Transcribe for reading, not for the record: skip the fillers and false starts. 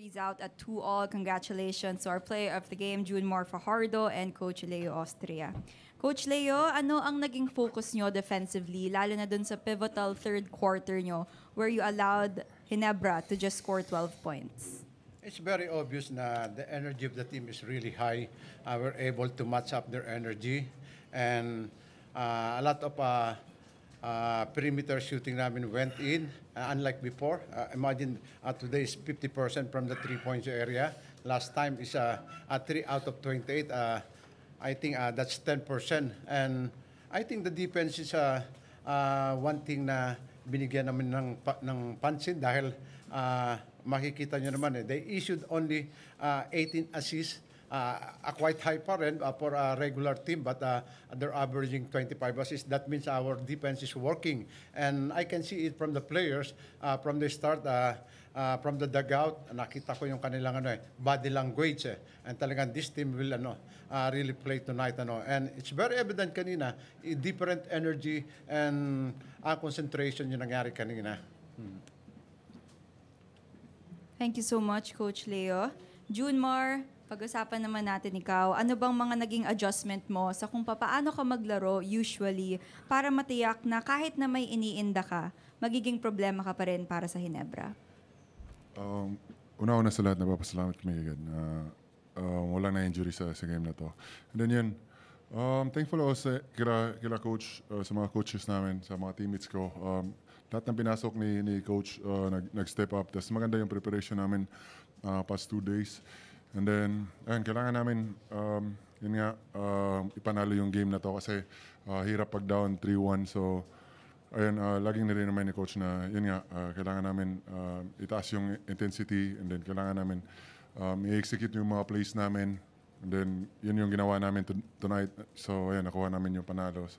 series out at 2-all. Congratulations to our player of the game, Junmar Fajardo and Coach Leo Austria. Coach Leo, ano ang naging focus nyo defensively, lalo na dun sa pivotal third quarter nyo where you allowed Ginebra to just score 12 points? It's very obvious na the energy of the team is really high. We're able to match up their energy. And a lot of perimeter shooting namin went in, unlike before. Imagine today is 50% from the three-point area. Last time is 3 out of 28. I think that's 10%. And I think the defense is one thing na binigyan namin ng pansin dahil makikita nyo naman, they issued only 18 assists. A quite high pa rin for a regular team, but they're averaging 25 assists. That means our defense is working. And I can see it from the players from the start, from the dugout. Nakita ko yung kanilang body language. And talagang this team will really play tonight. And it's very evident kanina, different energy and concentration yung nangyari kanina. Thank you so much, Coach Leo. Junmar, pag-usapan naman natin ikaw, ano bang mga naging adjustment mo sa kung paano ka maglaro usually para matiyak na kahit na may iniinda ka, magiging problema ka pa rin para sa Ginebra? Una-una sa lahat, napapasalamat kami agad na walang na-injury sa game na to. And then yun, thankful ako sa kila coach, sa mga coaches namin, sa mga teammates ko. Lahat ng pinasok ni coach nag-step up. Tapos maganda yung preparation namin past 2 days. And then, ayun, kailangan namin, yun nga, ipanalo yung game na to kasi hirap pag down 3-1. So, ayun, laging nire-remind ni coach na, yun nga, kailangan namin itaas yung intensity and then kailangan namin i-execute yung mga plays namin. And then, yun yung ginawa namin tonight. So, ayun, nakuha namin yung panalo. So.